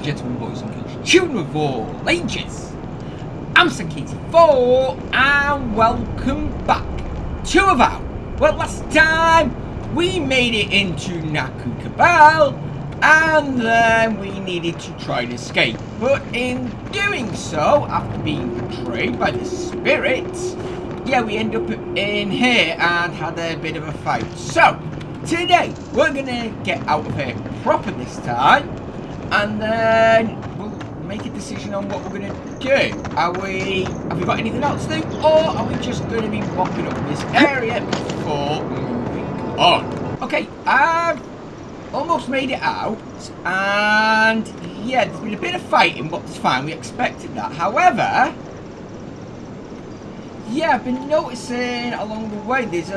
and gentlemen, boys and girls, children of all ages, I'm Sankiti4 and welcome back to Avowed. Well, last time we made it into Naku Kubel and then we needed to try to escape. But in doing so, after being betrayed by the spirits, yeah, we end up in here and had a bit of a fight. So, today we're gonna get out of here proper this time, and then we'll make a decision on what we're gonna do. Have we got anything else to do, or are we just gonna be mopping up this area before moving on? Okay, I've almost made it out, and yeah, there's been a bit of fighting, but it's fine. We expected that. However, yeah, I've been noticing along the way there's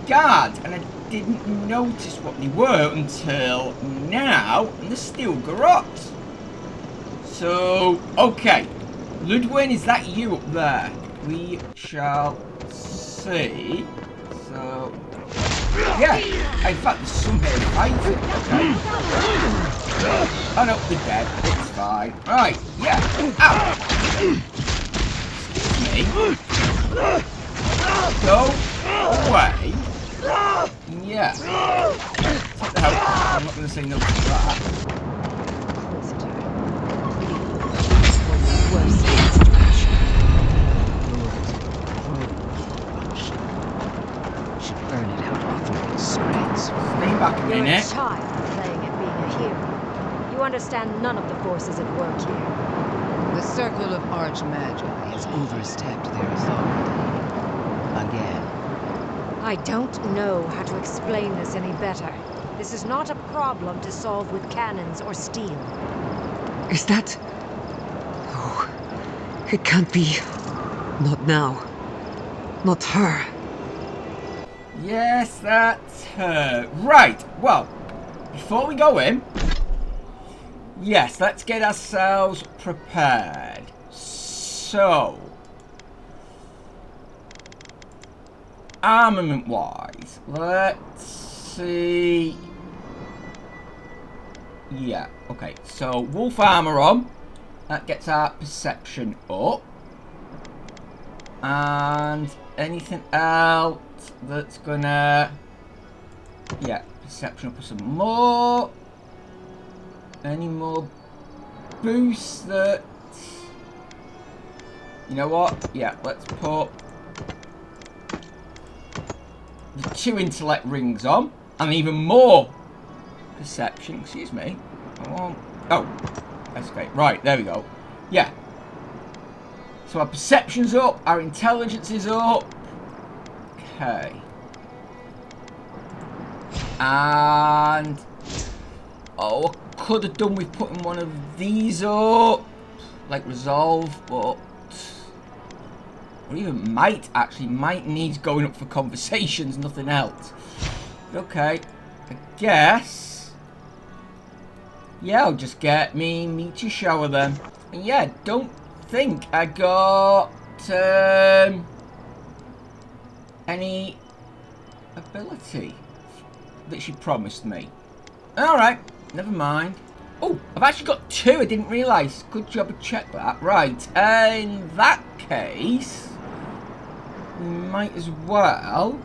guards, and I didn't notice what they were until now, and they're still garrots. So, okay, Ludwig, is that you up there? We shall see. So, yeah, in fact, there's some here fighting. Okay. Oh no, they're dead. It's fine. Right, yeah. Ow. Excuse me. Go away. Yeah. What the hell? I'm not going to say no to that. Should earn it how often it spreads. Stay back a minute. You're a child playing at being a hero. You understand none of the forces at work here. The Circle of Archmagi has overstepped their authority. Again. I don't know how to explain this any better. This is not a problem to solve with cannons or steel. Is that... Oh, it can't be. Not now. Not her. Yes, that's her. Right, well, before we go in, yes, let's get ourselves prepared. So, armament-wise, let's see. Yeah, okay, so wolf armor on. That gets our perception up. And anything else that's gonna... Yeah, perception up some more. Any more boosts that... You know what? Yeah, let's put the 2 intellect rings on. And even more perception. Excuse me. Oh, escape. Right, there we go. Yeah. So our perception's up. Our intelligence is up. Okay. And... Oh, I could have done with putting one of these up. Like resolve, but... Or even might, actually. Might needs going up for conversations, nothing else. Okay. I guess... Yeah, I'll just get me meteor shower then. And yeah, don't think I got... any ability that she promised me. Alright, never mind. Oh, I've actually got 2, I didn't realise. Good job to check that. Right, in that case, we might as well...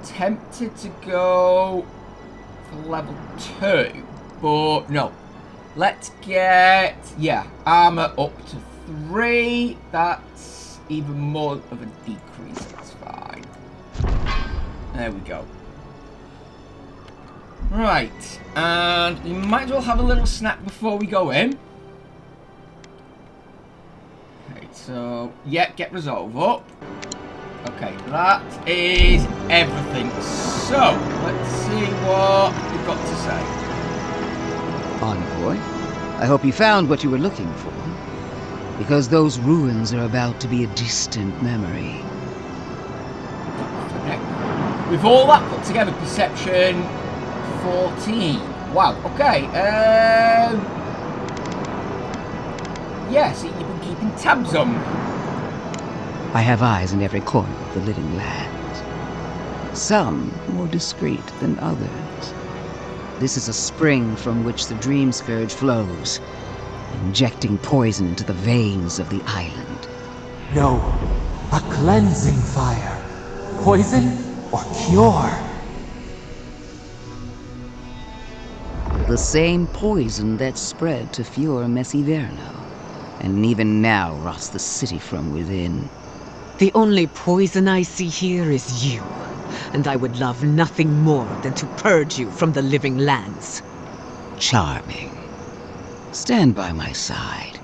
Tempted to go for level 2, but no. Let's get, yeah, armor up to 3. That's even more of a decrease. That's fine. There we go. Right, and we might as well have a little snack before we go in. Okay, so, yeah, get resolve up. Okay, that is everything. So, let's see what you've got to say. Envoy, I hope you found what you were looking for. Because those ruins are about to be a distant memory. Okay. With all that put together, perception 14. Wow, okay. Yeah, so you've been keeping tabs on me. I have eyes in every corner of the living lands. Some more discreet than others. This is a spring from which the Dream Scourge flows, injecting poison to the veins of the island. No, a cleansing fire. Poison or cure? The same poison that spread to Fior Messiverno, and even now rots the city from within. The only poison I see here is you, and I would love nothing more than to purge you from the living lands. Charming. Stand by my side,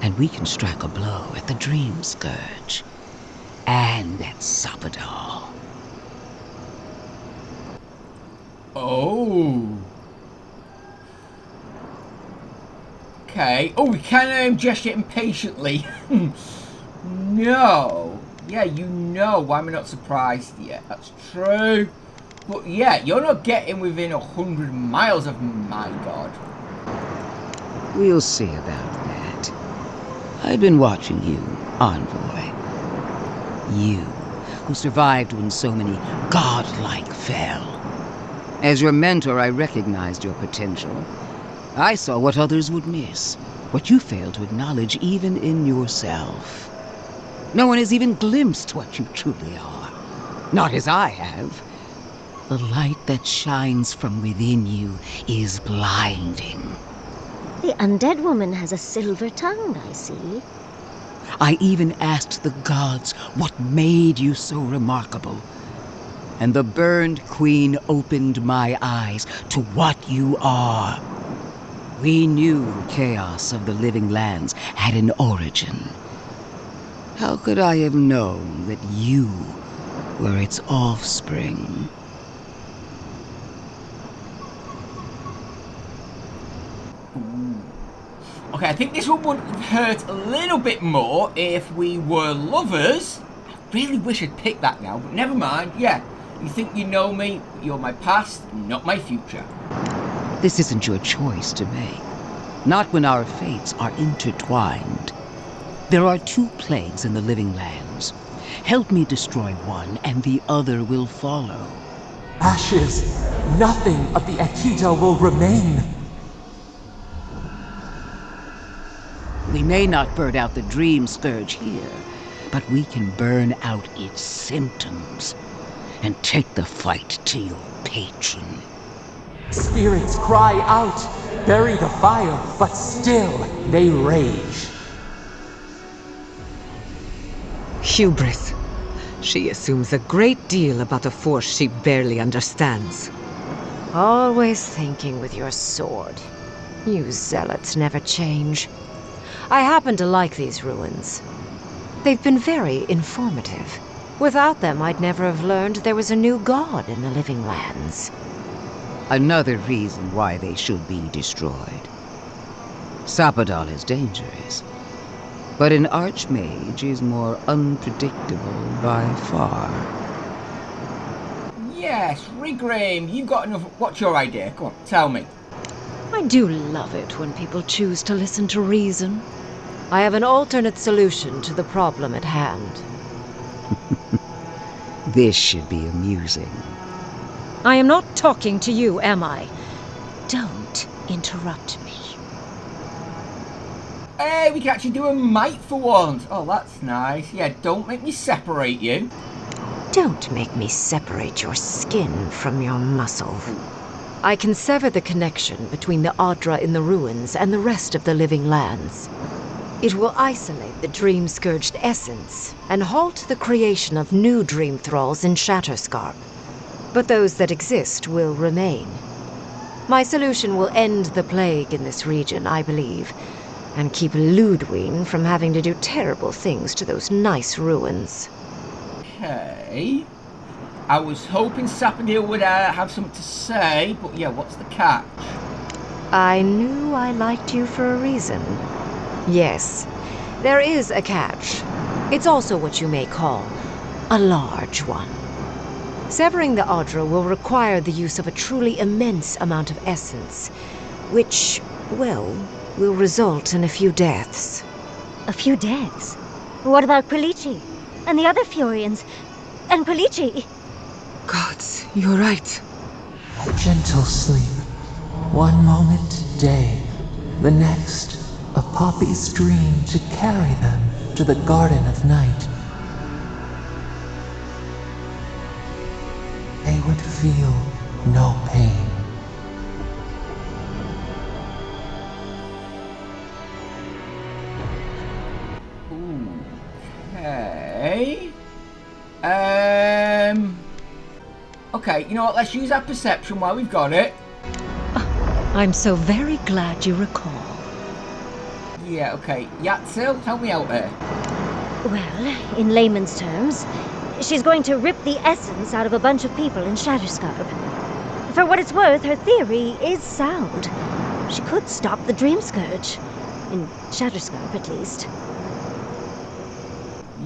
and we can strike a blow at the Dream Scourge. And at Sapadal. Oh. Okay. Oh, we can gesture impatiently. No. Yeah, you know. Why am I not surprised yet? That's true. But yeah, you're not getting within 100 miles of my god. We'll see about that. I've been watching you, Envoy. You, who survived when so many godlike fell. As your mentor, I recognized your potential. I saw what others would miss, what you failed to acknowledge even in yourself. No one has even glimpsed what you truly are. Not as I have. The light that shines from within you is blinding. The undead woman has a silver tongue, I see. I even asked the gods what made you so remarkable. And the burned queen opened my eyes to what you are. We knew the chaos of the living lands had an origin. How could I have known that you were its offspring? Okay, I think this one would hurt a little bit more if we were lovers. I really wish I'd picked that now, but never mind. Yeah, you think you know me, but you're my past, not my future. This isn't your choice to make. Not when our fates are intertwined. There are 2 plagues in the living lands. Help me destroy one, and the other will follow. Ashes. Nothing of the Akita will remain. We may not burn out the Dream Scourge here, but we can burn out its symptoms and take the fight to your patron. Spirits cry out, bury the fire, but still they rage. Hubris. She assumes a great deal about a force she barely understands. Always thinking with your sword. You zealots never change. I happen to like these ruins. They've been very informative. Without them, I'd never have learned there was a new god in the living lands. Another reason why they should be destroyed. Sapadal is dangerous, but an archmage is more unpredictable by far. Yes, Rigraim, you got enough. What's your idea? Come on, tell me. I do love it when people choose to listen to reason. I have an alternate solution to the problem at hand. This should be amusing. I am not talking to you, am I? Don't interrupt me. Hey, we can actually do a might for once. Oh, that's nice. Yeah, don't make me separate you. Don't make me separate your skin from your muscle. I can sever the connection between the Adra in the ruins and the rest of the living lands. It will isolate the dream-scourged essence and halt the creation of new dream thralls in Shatterscarp. But those that exist will remain. My solution will end the plague in this region, I believe, and keep Ludwig from having to do terrible things to those nice ruins. Okay. I was hoping Sapadil would have something to say, but yeah, what's the catch? I knew I liked you for a reason. Yes, there is a catch. It's also what you may call a large one. Severing the Adra will require the use of a truly immense amount of essence, which, well, will result in a few deaths. A few deaths? What about Polici? And the other Furians? And Polici? Gods, you're right. A gentle sleep, One moment day, the next a poppy's dream to carry them to the Garden of Night. They would feel no pain. Okay. Okay, you know what? Let's use our perception while we've got it. I'm so very glad you recall. Yeah, okay. Yatsil, help me out here. Well, in layman's terms, she's going to rip the essence out of a bunch of people in Shatterscarp. For what it's worth, her theory is sound. She could stop the Dream Scourge. In Shatterscarp, at least.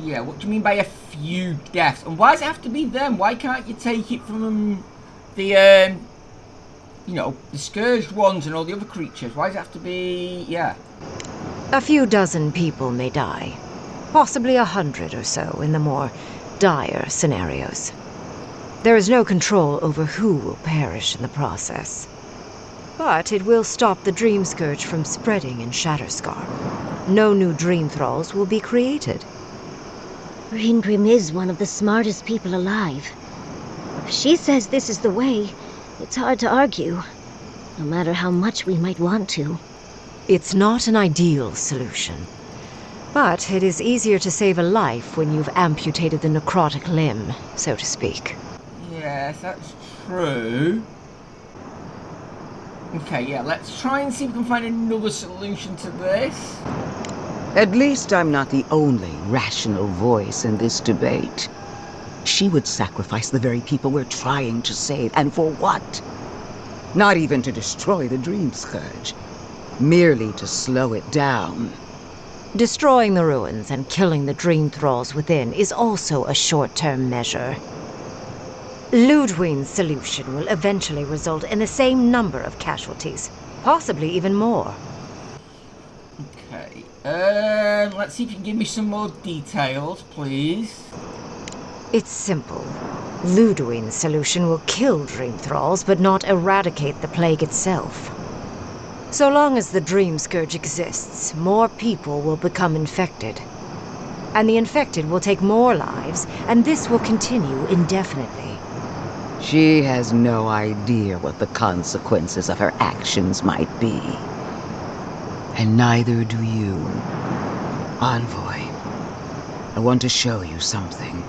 Yeah, what do you mean by a few deaths? And why does it have to be them? Why can't you take it from the, you know, the scourged ones and all the other creatures? Why does it have to be, yeah? A few dozen people may die. Possibly 100 or so in the more dire scenarios. There is no control over who will perish in the process. But it will stop the Dream Scourge from spreading in Shatterscarp. No new Dream Thralls will be created. Grim is one of the smartest people alive. If she says this is the way, it's hard to argue. No matter how much we might want to. It's not an ideal solution. But it is easier to save a life when you've amputated the necrotic limb, so to speak. Yes, that's true. Okay, yeah, let's try and see if we can find another solution to this. At least I'm not the only rational voice in this debate. She would sacrifice the very people we're trying to save, and for what? Not even to destroy the Dream Scourge. Merely to slow it down. Destroying the ruins and killing the Dream Thralls within is also a short-term measure. Ludwig's solution will eventually result in the same number of casualties, possibly even more. Okay, let's see if you can give me some more details, please. It's simple. Ludwig's solution will kill Dream Thralls, but not eradicate the plague itself. So long as the Dream Scourge exists, more people will become infected. And the infected will take more lives, and this will continue indefinitely. She has no idea what the consequences of her actions might be. And neither do you. Envoy, I want to show you something.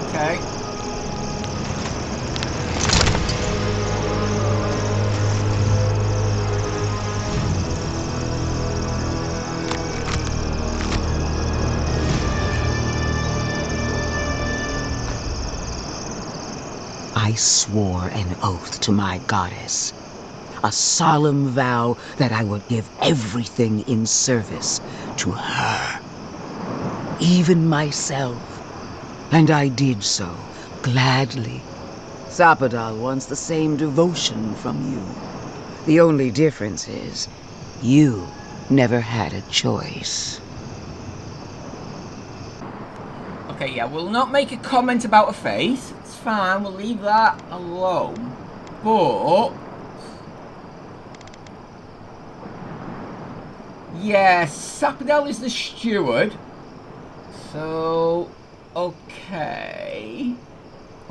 Okay. I swore an oath to my goddess. A solemn vow that I would give everything in service to her. Even myself. And I did so, gladly. Sapadal wants the same devotion from you. The only difference is, you never had a choice. Okay, yeah, we'll not make a comment about her face. It's fine, we'll leave that alone. But... yeah, Sapadal is the steward. So... okay.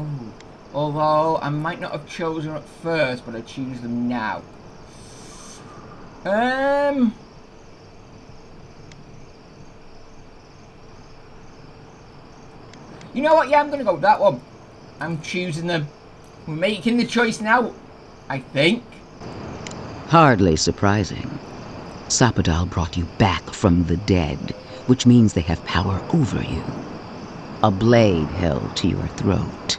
Ooh. Although, I might not have chosen her at first, but I choose them now. You know what? Yeah, I'm gonna go with that one. I'm choosing them. We're making the choice now, I think. Hardly surprising. Sapadal brought you back from the dead, which means they have power over you. A blade held to your throat.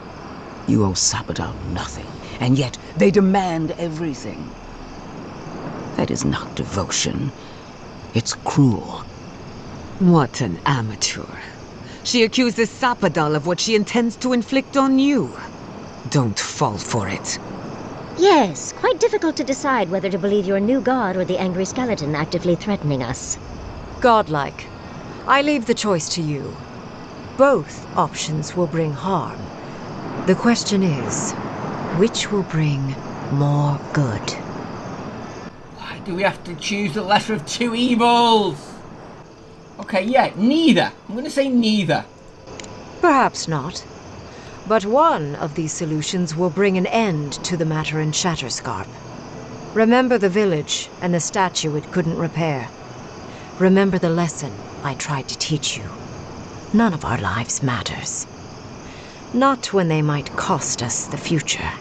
You owe Sapadal nothing, and yet they demand everything. That is not devotion. It's cruel. What an amateur. She accuses Sapadal of what she intends to inflict on you. Don't fall for it. Yes, quite difficult to decide whether to believe your new god or the angry skeleton actively threatening us. Godlike. I leave the choice to you. Both options will bring harm. The question is, which will bring more good? Why do we have to choose the lesser of two evils? Okay, yeah, neither. I'm going to say neither. Perhaps not. But one of these solutions will bring an end to the matter in Shatterscarp. Remember the village and the statue it couldn't repair. Remember the lesson I tried to teach you. None of our lives matters. Not when they might cost us the future.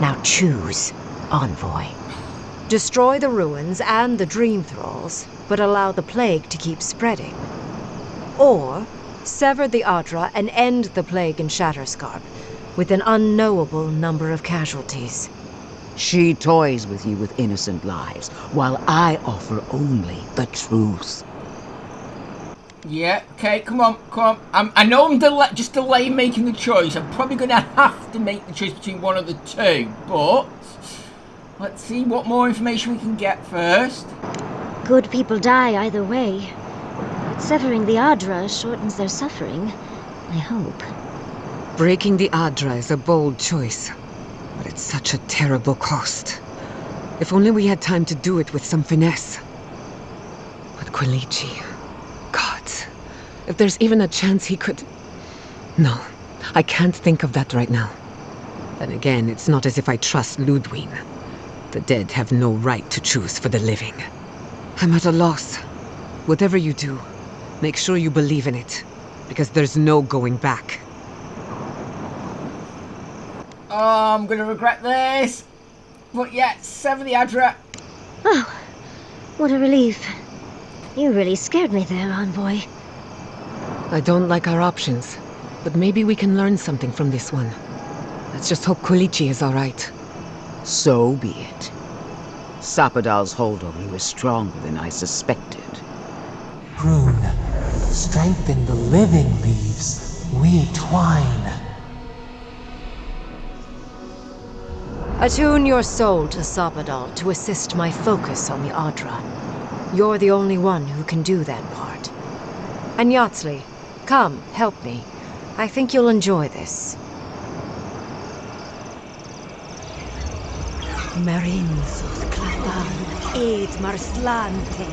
Now choose, Envoy. Destroy the ruins and the Dream Thralls, but allow the plague to keep spreading. Or sever the Adra and end the plague in Shatterscarp, with an unknowable number of casualties. She toys with you with innocent lives, while I offer only the truth. Yeah, okay, come on, come on. I know I'm just delaying making the choice. I'm probably going to have to make the choice between one of the two, but let's see what more information we can get first. Good people die either way. But severing the Adra shortens their suffering, I hope. Breaking the Adra is a bold choice, but it's such a terrible cost. If only we had time to do it with some finesse. But Quilici... Gods, if there's even a chance he could... No, I can't think of that right now. Then again, it's not as if I trust Ludwig. The dead have no right to choose for the living. I'm at a loss. Whatever you do, make sure you believe in it, because there's no going back. Oh, I'm going to regret this. But yeah, sever the Adra. Oh, what a relief. You really scared me there, Envoy. I don't like our options, but maybe we can learn something from this one. Let's just hope Quilici is all right. So be it. Sapadal's hold on you is stronger than I suspected. Rune, strengthen the living leaves. We twine. Attune your soul to Sapadal to assist my focus on the Adra. You're the only one who can do that part. And Yatsley, come, help me. I think you'll enjoy this. Marinsos clatan et marslante.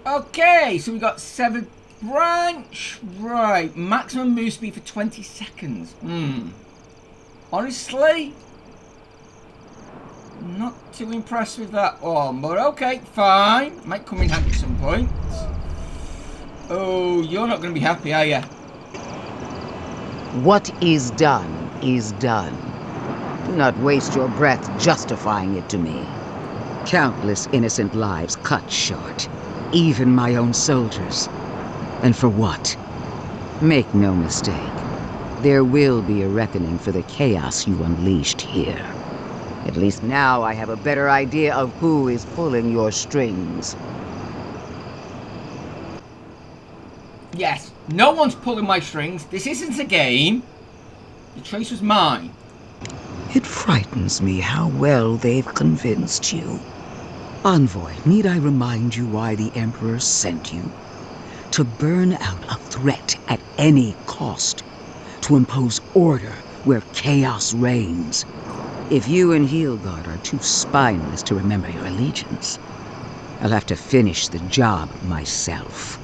Okay, so we got 7 branch. Right, maximum move speed for 20 seconds. Honestly, not too impressed with that one, but okay, fine. Might come in handy at some point. Oh, you're not going to be happy, are you? What is done is done. Do not waste your breath justifying it to me. Countless innocent lives cut short. Even my own soldiers. And for what? Make no mistake. There will be a reckoning for the chaos you unleashed here. At least now I have a better idea of who is pulling your strings. Yes, no one's pulling my strings. This isn't a game. The choice was mine. It frightens me how well they've convinced you. Envoy, need I remind you why the Emperor sent you? To burn out a threat at any cost. To impose order where chaos reigns. If you and Heelgard are too spineless to remember your allegiance, I'll have to finish the job myself.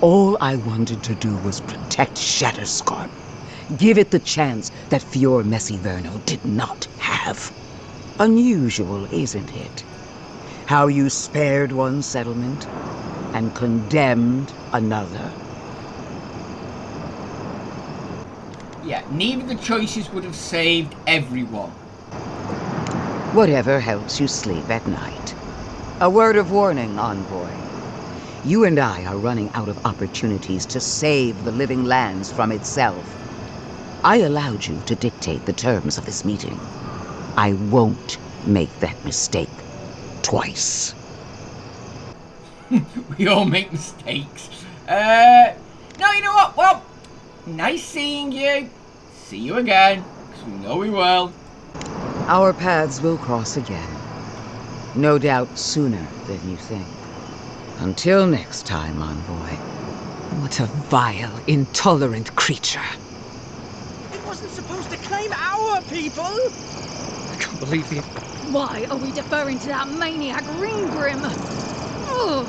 All I wanted to do was protect Shatterscarp. Give it the chance that Fior Messiverno did not have. Unusual, isn't it? How you spared one settlement and condemned another. Yeah, neither of the choices would have saved everyone. Whatever helps you sleep at night. A word of warning, Envoy. You and I are running out of opportunities to save the living lands from itself. I allowed you to dictate the terms of this meeting. I won't make that mistake twice. We all make mistakes. No, you know what? Well, nice seeing you. See you again, 'cause we know we will. Our paths will cross again. No doubt sooner than you think. Until next time, Envoy. What a vile, intolerant creature. It wasn't supposed to claim our people! I can't believe it. Why are we deferring to that maniac Ringgrim? Ugh.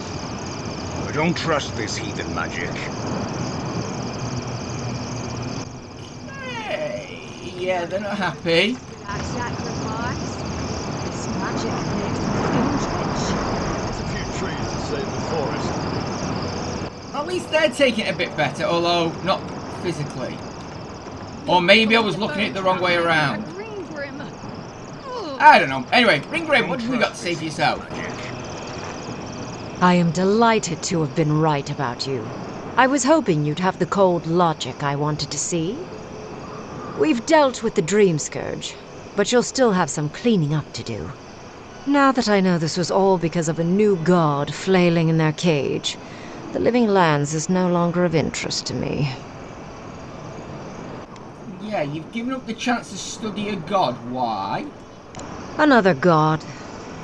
I don't trust this heathen magic. Hey, yeah, they're not happy. That sacrifice. This magic makes the skins rich. There's a few trees to save the forest. At least they're taking it a bit better, although not physically. Or maybe I was looking at it the wrong way around. Ringgrim. Ugh. I don't know. Anyway, Ringgrim, what have you got to say for yourself? I am delighted to have been right about you. I was hoping you'd have the cold logic I wanted to see. We've dealt with the Dream Scourge, but you'll still have some cleaning up to do. Now that I know this was all because of a new god flailing in their cage, the Living Lands is no longer of interest to me. Yeah, you've given up the chance to study a god. Why? Another god.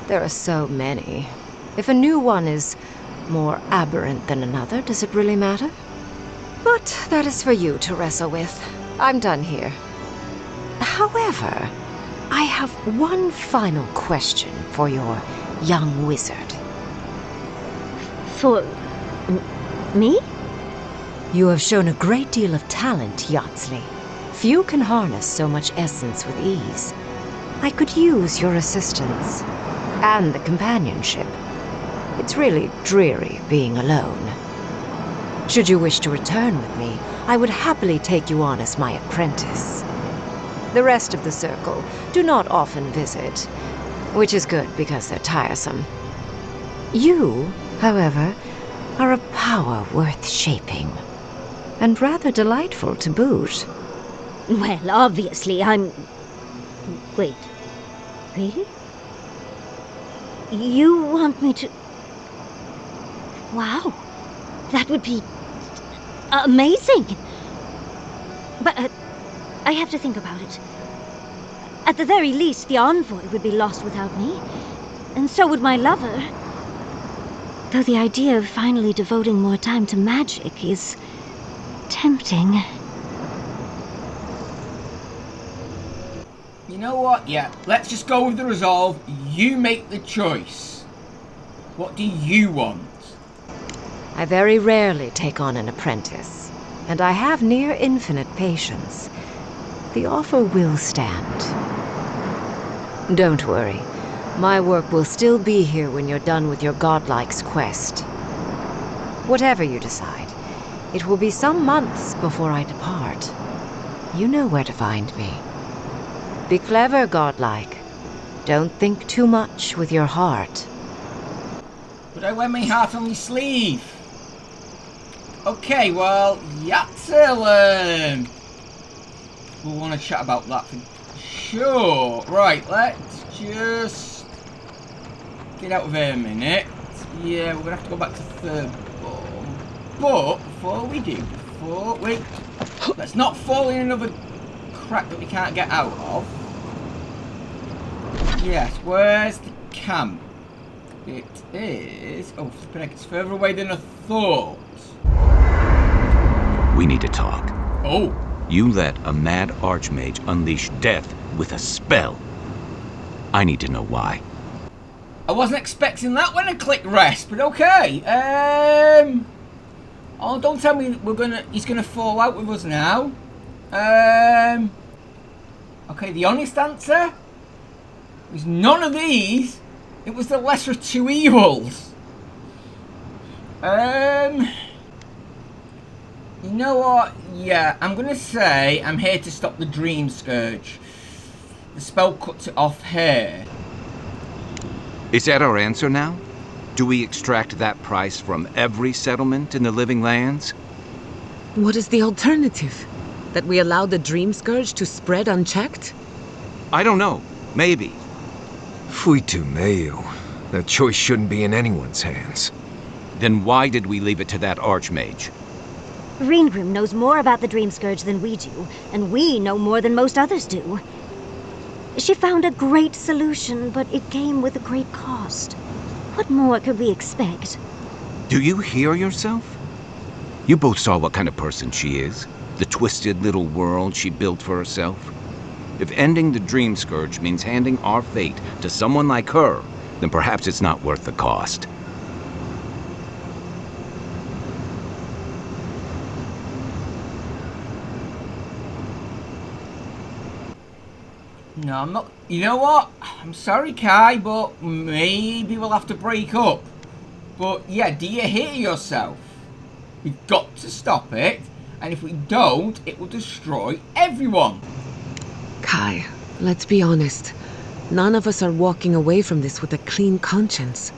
There are so many. If a new one is more aberrant than another, does it really matter? But that is for you to wrestle with. I'm done here. However, I have one final question for your young wizard. For me? You have shown a great deal of talent, Yatsley. Few can harness so much essence with ease. I could use your assistance and the companionship. It's really dreary being alone. Should you wish to return with me, I would happily take you on as my apprentice. The rest of the circle do not often visit, which is good because they're tiresome. You, however, are a power worth shaping, and rather delightful to boot. Well, obviously, I'm... Wait. Really? You want me to... Wow. That would be... amazing! But I have to think about it. At the very least, the Envoy would be lost without me. And so would my lover. Though the idea of finally devoting more time to magic is... tempting. You know what? Yeah, let's just go with the resolve. You make the choice. What do you want? I very rarely take on an apprentice, and I have near infinite patience. The offer will stand. Don't worry. My work will still be here when you're done with your godlike's quest. Whatever you decide, it will be some months before I depart. You know where to find me. Be clever, godlike. Don't think too much with your heart. But I wear my heart on my sleeve. Okay, well, Yatsil, we'll want to chat about that for sure. Right, let's just get out of here a minute. Yeah, we're going to have to go back to third form. But, before we do, let's not fall in another crack that we can't get out of. Yes, where's the camp? It is... oh, flipping heck, it's further away than I thought. We need to talk. Oh. You let a mad archmage unleash death with a spell. I need to know why. I wasn't expecting that when I clicked rest, but okay. Oh, don't tell me he's gonna fall out with us now. Okay, the honest answer was none of these. It was the lesser of two evils. You know what? Yeah, I'm gonna say I'm here to stop the Dream Scourge. The spell cuts it off here. Is that our answer now? Do we extract that price from every settlement in the Living Lands? What is the alternative? That we allow the Dream Scourge to spread unchecked? I don't know. Maybe. Fuitu meio. That choice shouldn't be in anyone's hands. Then why did we leave it to that archmage? Greengroom knows more about the Dream Scourge than we do, and we know more than most others do. She found a great solution, but it came with a great cost. What more could we expect? Do you hear yourself? You both saw what kind of person she is. The twisted little world she built for herself. If ending the Dream Scourge means handing our fate to someone like her, then perhaps it's not worth the cost. No, I'm not. You know what? I'm sorry, Kai, but maybe we'll have to break up. But yeah, do you hear yourself? We've got to stop it, and if we don't, it will destroy everyone. Kai, let's be honest. None of us are walking away from this with a clean conscience.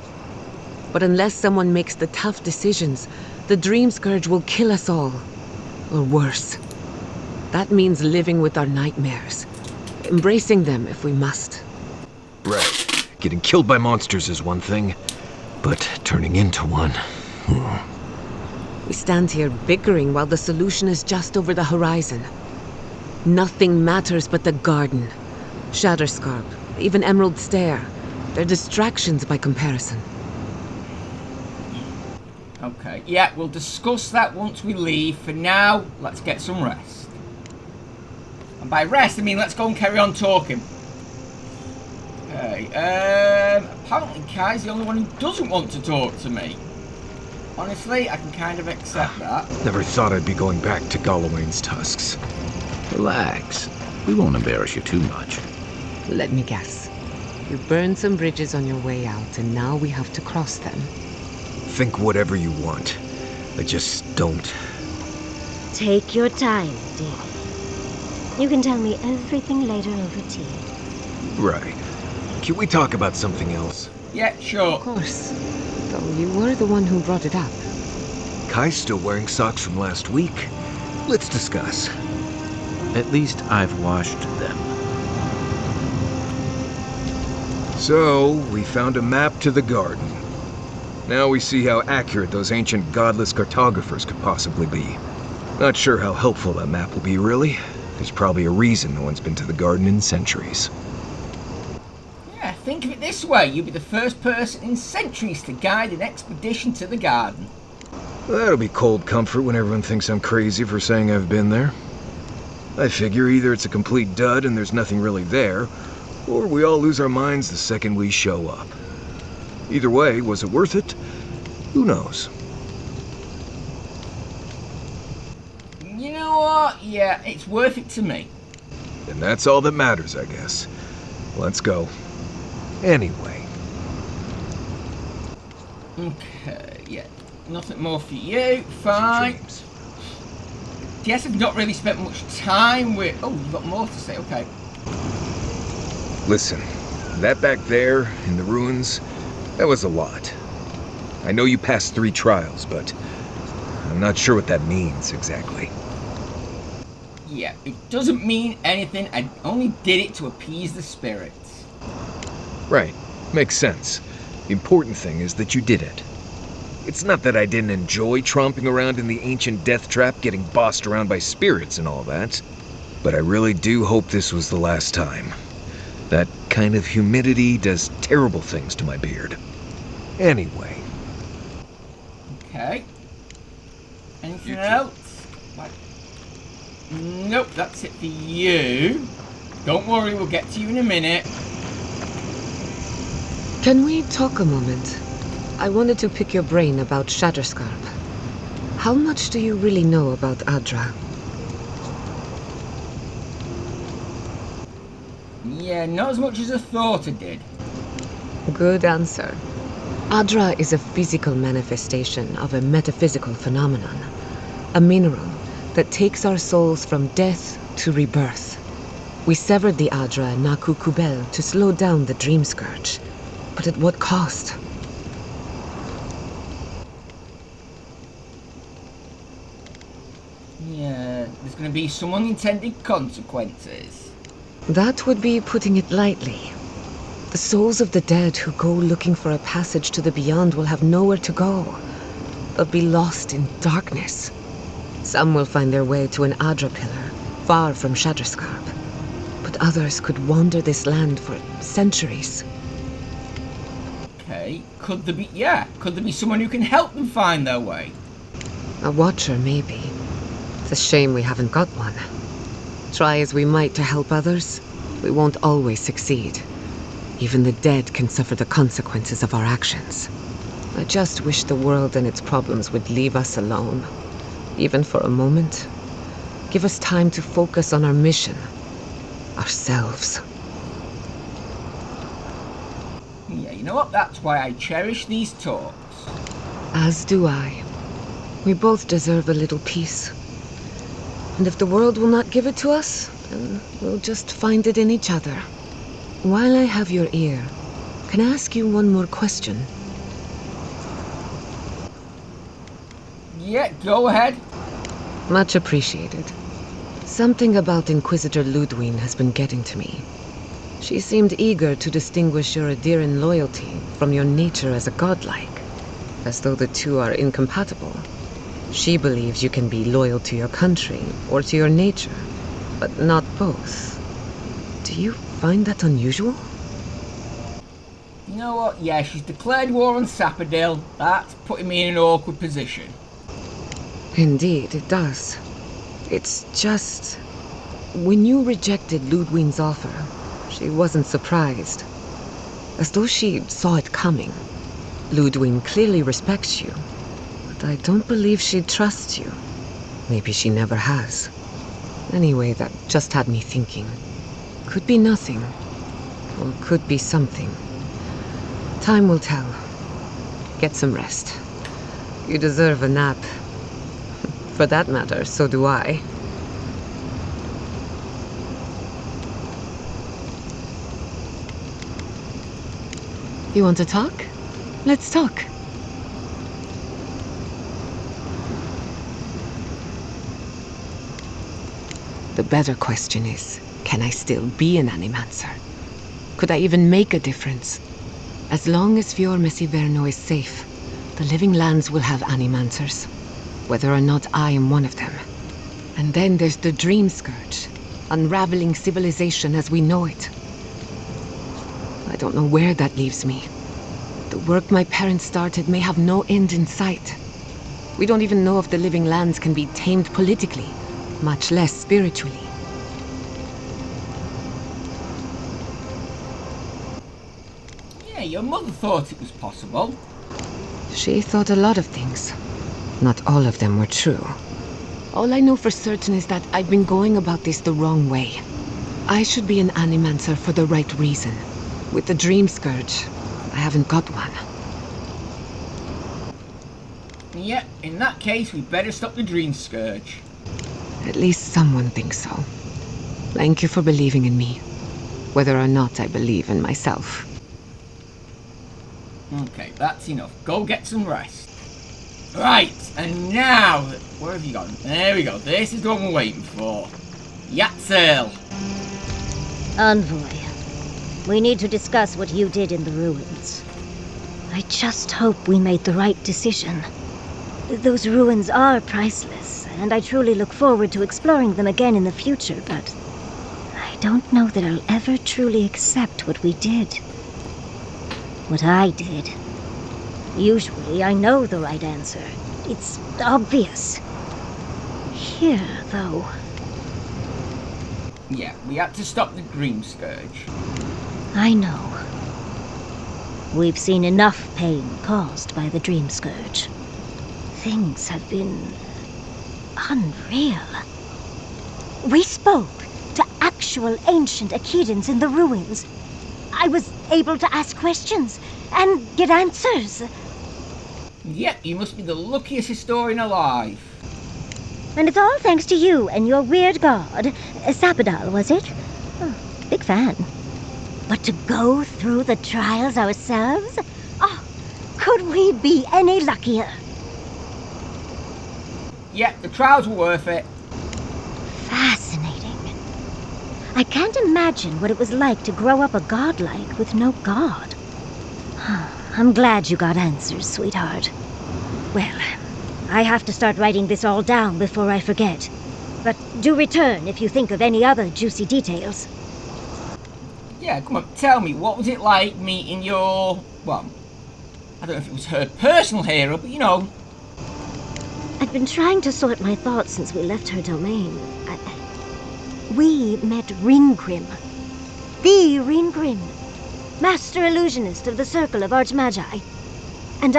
But unless someone makes the tough decisions, the Dream Scourge will kill us all. Or worse. That means living with our nightmares. Embracing them if we must. Right. Getting killed by monsters is one thing, but turning into one... We stand here bickering while the solution is just over the horizon. Nothing matters but the garden. Shatterscarp, even Emerald Stair. They're distractions by comparison. Okay, yeah, we'll discuss that once we leave. For now, let's get some rest. And by rest, I mean let's go and carry on talking. Okay, apparently Kai's the only one who doesn't want to talk to me. Honestly, I can kind of accept that. Never thought I'd be going back to Gallowayne's tusks. Relax. We won't embarrass you too much. Let me guess. You burned some bridges on your way out, and now we have to cross them. Think whatever you want. I just don't. Take your time, dear. You can tell me everything later over tea. Right. Can we talk about something else? Yeah, sure. Of course. Though you were the one who brought it up. Kai's still wearing socks from last week. Let's discuss. At least I've washed them. So, we found a map to the garden. Now we see how accurate those ancient godless cartographers could possibly be. Not sure how helpful that map will be, really. There's probably a reason no one's been to the garden in centuries. Yeah, think of it this way. You'll be the first person in centuries to guide an expedition to the garden. That'll be cold comfort when everyone thinks I'm crazy for saying I've been there. I figure either it's a complete dud and there's nothing really there, or we all lose our minds the second we show up. Either way, was it worth it? Who knows? You know what? Yeah, it's worth it to me. And that's all that matters, I guess. Let's go. Anyway. Okay, yeah. Nothing more for you. Fine. Yes, I've not really spent much time with... Oh, you've got more to say. Okay. Listen, that back there, in the ruins, that was a lot. I know you passed 3 trials, but I'm not sure what that means exactly. Yeah, it doesn't mean anything. I only did it to appease the spirits. Right. Makes sense. The important thing is that you did it. It's not that I didn't enjoy tromping around in the ancient death trap, getting bossed around by spirits and all that, but I really do hope this was the last time. That kind of humidity does terrible things to my beard. Anyway. Okay. Anything else? Like... Nope, that's it for you. Don't worry, we'll get to you in a minute. Can we talk a moment? I wanted to pick your brain about Shatterscarp. How much do you really know about Adra? Yeah, not as much as I thought I did. Good answer. Adra is a physical manifestation of a metaphysical phenomenon. A mineral that takes our souls from death to rebirth. We severed the Adra and Naku Kubel to slow down the Dream Scourge. But at what cost? Yeah, there's going to be some unintended consequences. That would be putting it lightly. The souls of the dead who go looking for a passage to the beyond will have nowhere to go. They'll be lost in darkness. Some will find their way to an Adra pillar, far from Shatterscarp. But others could wander this land for centuries. Okay, could there be someone who can help them find their way? A watcher, maybe. It's a shame we haven't got one. Try as we might to help others, we won't always succeed. Even the dead can suffer the consequences of our actions. I just wish the world and its problems would leave us alone. Even for a moment. Give us time to focus on our mission. Ourselves. Yeah, you know what? That's why I cherish these talks. As do I. We both deserve a little peace. And if the world will not give it to us, then we'll just find it in each other. While I have your ear, can I ask you one more question? Yeah, go ahead. Much appreciated. Something about Inquisitor Ludwig has been getting to me. She seemed eager to distinguish your Adiran loyalty from your nature as a godlike, as though the two are incompatible. She believes you can be loyal to your country or to your nature, but not both. Do you find that unusual? You know what? Yeah, she's declared war on Sapodil. That's putting me in an awkward position. Indeed, it does. It's just... When you rejected Ludwig's offer, she wasn't surprised. As though she saw it coming. Ludwig clearly respects you, but I don't believe she trusts you. Maybe she never has. Anyway, that just had me thinking. Could be nothing, or could be something. Time will tell. Get some rest. You deserve a nap. For that matter, so do I. You want to talk? Let's talk. The better question is, can I still be an Animancer? Could I even make a difference? As long as Fior Messiverno is safe, the Living Lands will have Animancers, whether or not I am one of them. And then there's the Dream Scourge, unraveling civilization as we know it. I don't know where that leaves me. The work my parents started may have no end in sight. We don't even know if the Living Lands can be tamed politically, much less spiritually. Yeah, your mother thought it was possible. She thought a lot of things. Not all of them were true. All I know for certain is that I've been going about this the wrong way. I should be an Animancer for the right reason. With the Dream Scourge, I haven't got one. Yeah, in that case, we better stop the Dream Scourge. At least someone thinks so. Thank you for believing in me, whether or not I believe in myself. Okay, that's enough. Go get some rest. Right, and now, where have you gone? There we go. This is the one we're waiting for. Yatsil. Envoy, we need to discuss what you did in the ruins. I just hope we made the right decision. Those ruins are priceless, and I truly look forward to exploring them again in the future, but I don't know that I'll ever truly accept what we did. What I did. Usually I know the right answer. It's obvious. Here, though. Yeah, we had to stop the Dream Scourge. I know. We've seen enough pain caused by the Dream Scourge. Things have been unreal. We spoke to actual ancient Akedans in the ruins. I was able to ask questions and get answers. Yep, you must be the luckiest historian alive. And it's all thanks to you and your weird god, Sapodil, was it? Oh, big fan. But to go through the trials ourselves? Oh, could we be any luckier? Yep, the trials were worth it. Fascinating. I can't imagine what it was like to grow up a godlike with no god. I'm glad you got answers, sweetheart. Well, I have to start writing this all down before I forget. But do return if you think of any other juicy details. Yeah, come on, tell me, what was it like meeting your, well, I don't know if it was her personal hero, but you know. I've been trying to sort my thoughts since we left her domain. We met Ringrim. The Ringrim. Master illusionist of the Circle of Archmagi. And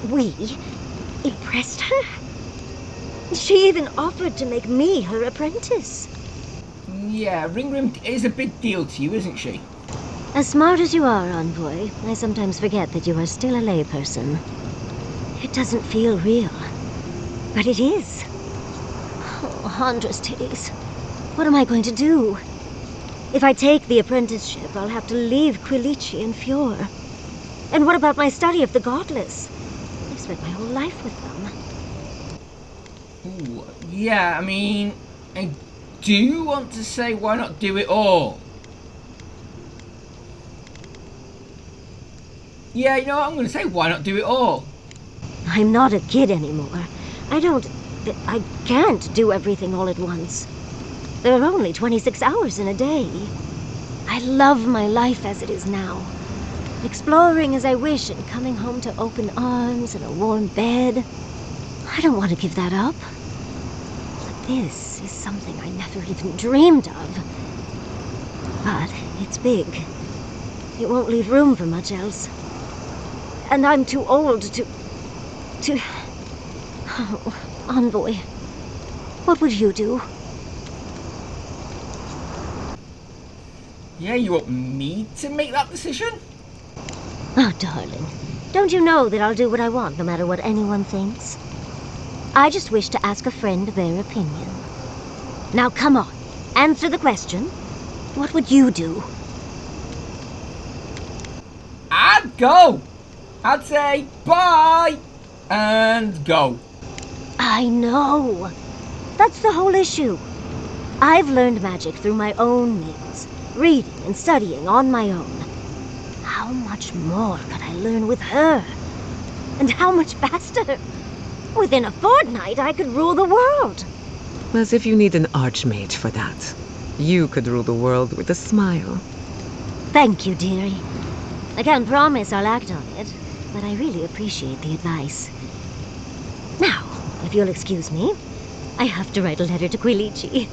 we impressed her. She even offered to make me her apprentice. Yeah, Ringrim is a big deal to you, isn't she? As smart as you are, Envoy, I sometimes forget that you are still a layperson. It doesn't feel real. But it is. Oh, Andra's titties. What am I going to do? If I take the apprenticeship, I'll have to leave Quilici and Fjord. And what about my study of the Godless? I've spent my whole life with them. Ooh, yeah, I mean, I do want to say why not do it all? Yeah, you know what, I'm going to say why not do it all? I'm not a kid anymore. I can't do everything all at once. There are only 26 hours in a day. I love my life as it is now. Exploring as I wish and coming home to open arms and a warm bed. I don't want to give that up. But this is something I never even dreamed of. But it's big. It won't leave room for much else. And I'm too old to... Oh, Envoy, what would you do? Yeah, you want me to make that decision? Oh, darling, don't you know that I'll do what I want no matter what anyone thinks? I just wish to ask a friend their opinion. Now come on, answer the question. What would you do? I'd go! I'd say bye! And go. I know. That's the whole issue. I've learned magic through my own means, reading and studying on my own. How much more could I learn with her? And how much faster? Within a fortnight, I could rule the world. As if you need an archmage for that. You could rule the world with a smile. Thank you, dearie. I can't promise I'll act on it, but I really appreciate the advice. Now, if you'll excuse me, I have to write a letter to Quilici.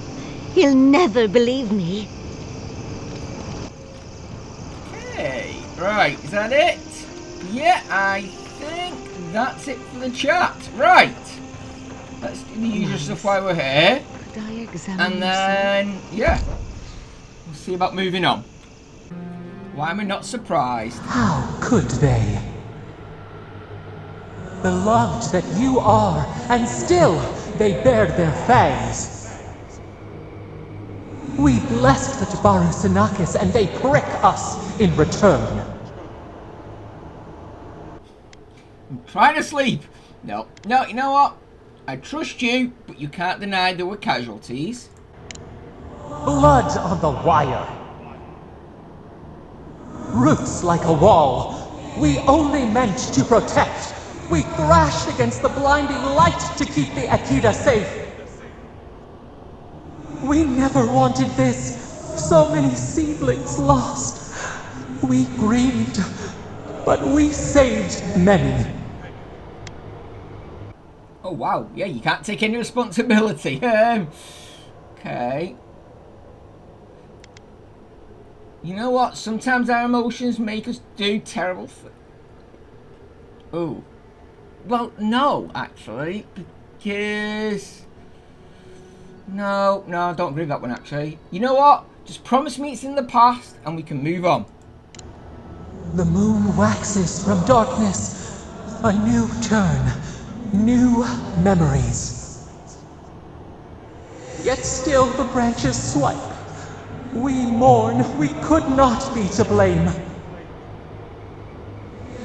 He'll never believe me. Okay, right, is that it? Yeah, I think that's it for the chat. Right, let's do the usual stuff while we're here. Could I examine And then, yeah, we'll see about moving on. Why am I not surprised? How could they? Beloved that you are, and still they bared their fangs. We blessed the Tabaru Sinakis, and they prick us in return. I'm trying to sleep. No, you know what? I trust you, but you can't deny there were casualties. Blood on the wire. Roots like a wall. We only meant to protect. We thrashed against the blinding light to keep the Akita safe. We never wanted this. So many seedlings lost. We grieved, but we saved many. Oh wow, yeah, you can't take any responsibility. Okay. You know what? Sometimes our emotions make us do terrible things. Oh. Well, no, actually, because... No, I don't agree with that one, actually. You know what? Just promise me it's in the past, and we can move on. The moon waxes from darkness. A new turn. New memories. Yet still the branches swipe. We mourn. We could not be to blame.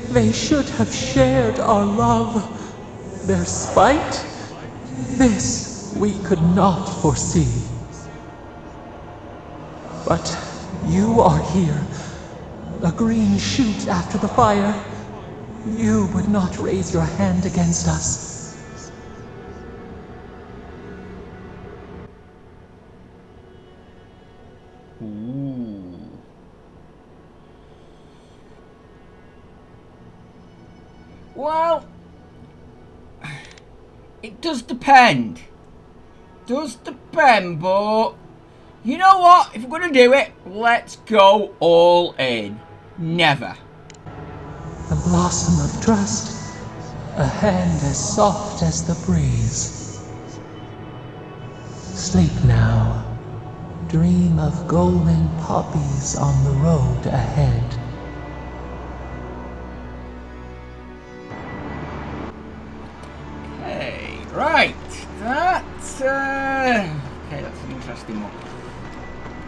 They should have shared our love. Their spite? This we could not foresee. But you are here, a green shoot after the fire. You would not raise your hand against us. Ooh. Well, it does depend. Does depend, but you know what? If we're gonna do it, let's go all in. Never. The blossom of trust, a hand as soft as the breeze. Sleep now. Dream of golden poppies on the road ahead. Okay, right. Okay, that's an interesting one.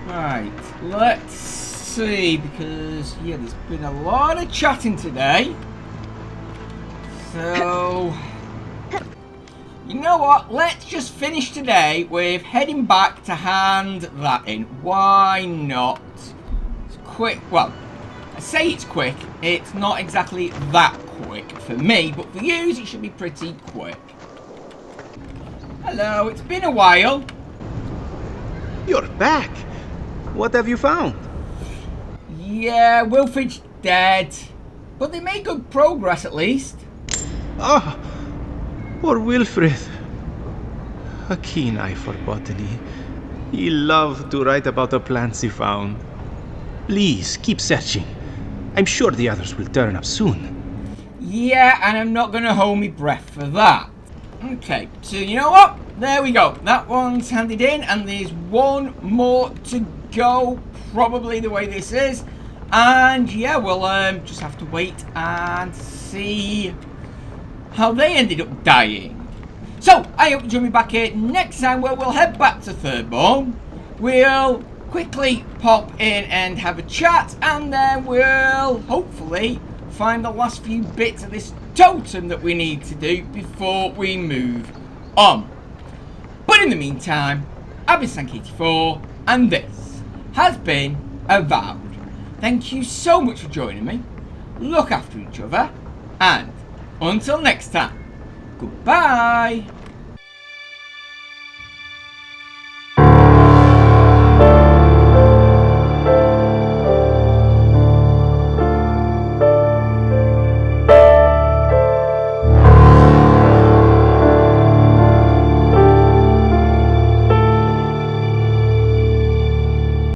Right, let's see, because, yeah, there's been a lot of chatting today. So, you know what? Let's just finish today with heading back to hand that in. Why not? It's quick. Well, I say it's quick. It's not exactly that quick for me, but for you, it should be pretty quick. Hello, it's been a while. You're back. What have you found? Yeah, Wilfrid's dead. But they made good progress at least. Ah, poor Wilfred. A keen eye for botany. He loved to write about the plants he found. Please, keep searching. I'm sure the others will turn up soon. Yeah, and I'm not going to hold my breath for that. Okay, so you know what? There we go. That one's handed in, and there's one more to go, probably the way this is. And yeah, we'll just have to wait and see how they ended up dying. So, I hope you join me back here next time, where we'll head back to Thirdborn. We'll quickly pop in and have a chat, and then we'll hopefully find the last few bits of this totem that we need to do before we move on. But in the meantime, I've been Sank84, and this has been Avowed. Thank you so much for joining me. Look after each other, and until next time, goodbye.